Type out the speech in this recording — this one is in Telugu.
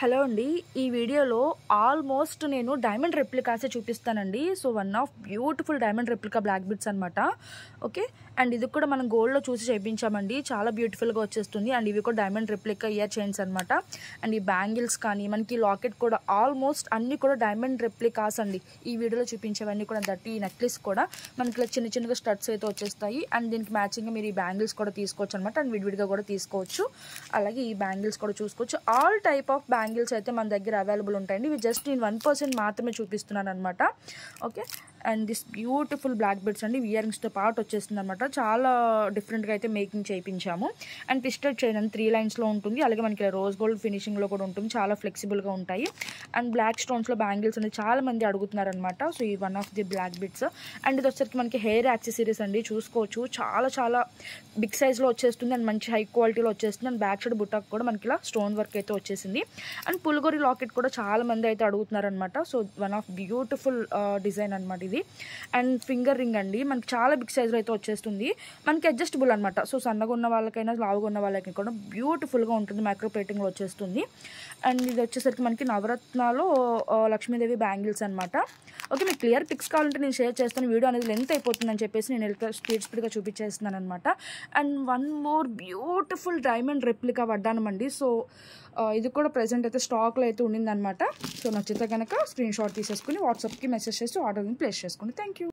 హలో అండి, ఈ వీడియోలో ఆల్మోస్ట్ నేను డైమండ్ రెప్లికాసే చూపిస్తానండి. So one of beautiful diamond replica black bits అనమాట. ఓకే, అండ్ ఇది కూడా మనం గోల్డ్లో చూసి చేయించామండి. చాలా బ్యూటిఫుల్గా వచ్చేస్తుంది. అండ్ ఇవి కూడా డైమండ్ రెప్లికా ఇయర్ చైన్స్ అనమాట. అండ్ ఈ బ్యాంగిల్స్ కానీ మనకి లాకెట్ కూడా ఆల్మోస్ట్ అన్ని కూడా డైమండ్ రెప్లికాస్ అండి. ఈ వీడియోలో చూపించేవన్నీ కూడా దట్టి నెక్లెస్ కూడా మనకి ఇలా చిన్న చిన్నగా స్టడ్స్ అయితే వచ్చేస్తాయి. అండ్ దీనికి మ్యాచింగ్గా మీరు ఈ బ్యాంగిల్స్ కూడా తీసుకోవచ్చు అనమాట. అండ్ విడివిడిగా కూడా తీసుకోవచ్చు. అలాగే ఈ బ్యాంగిల్స్ కూడా చూసుకోవచ్చు. ఆల్ టైప్ ఆఫ్ బ్యాంగిల్స్ అయితే మన దగ్గర అవైలబుల్ ఉంటాయండి. ఇవి జస్ట్ నేను 1% మాత్రమే చూపిస్తున్నాను అనమాట. Okay, and this beautiful black bits అండి. ఇయర్ రింగ్స్తో పాటు వచ్చేస్తుంది అనమాట. చాలా డిఫరెంట్గా అయితే మేకింగ్ చేయించాము. అండ్ ట్విస్టెడ్ చైన్ అని 3 లైన్స్లో ఉంటుంది. అలాగే మనకి రోజ్ గోల్డ్ ఫినిషింగ్లో కూడా ఉంటుంది. చాలా ఫ్లెక్సిబుల్గా ఉంటాయి. అండ్ బ్లాక్ స్టోన్స్లో బ్యాంగిల్స్ అనేది చాలా మంది అడుగుతున్నారు అనమాట. సో ఈ one of the black bits. And ఇది వచ్చరికి మనకి హెయిర్ యాక్సెసరీస్ అండి. చూసుకోవచ్చు, చాలా చాలా బిగ్ సైజ్లో వచ్చేస్తుంది. అండ్ మంచి హై క్వాలిటీలో వచ్చేస్తుంది. అండ్ బ్యాక్ సైడ్ బుట్టాక్ కూడా మనకి ఇలా స్టోన్ వర్క్ అయితే వచ్చేసింది. అండ్ పుల్గోరి లాకెట్ కూడా చాలా మంది అయితే అడుగుతున్నారు అనమాట. So one of beautiful design అనమాట ఇది. అండ్ ఫింగర్ రింగ్ అండి, మనకి చాలా బిగ్ సైజ్లో అయితే వచ్చేస్తుంది. మనకి అడ్జస్టబుల్ అనమాట. సో సన్నగా ఉన్న వాళ్ళకైనా లావుగా ఉన్న వాళ్ళకైనా కూడా బ్యూటిఫుల్గా ఉంటుంది. మైక్రో ప్లేటింగ్లో వచ్చేస్తుంది. అండ్ ఇది వచ్చేసరికి మనకి నవరత్నాలో లక్ష్మీదేవి బ్యాంగిల్స్ అనమాట. ఓకే, మీకు క్లియర్ పిక్స్ కావాలంటే నేను షేర్ చేస్తాను. వీడియో అనేది లెంత్ అయిపోతుందని చెప్పేసి నేను స్పీడ్గా చూపించేస్తున్నాను అనమాట. And one more beautiful diamond replica వడ్డానం అండి. సో ఇది కూడా ప్రెజెంట్ అయితే స్టాక్లో అయితే ఉండిందనమాట. సో నచ్చితే కనుక స్క్రీన్ షాట్ తీసేసుకుని వాట్సాప్కి మెసేజ్ చేసి ఆర్డర్ని ప్లేస్ చేసుకోండి. Thank you.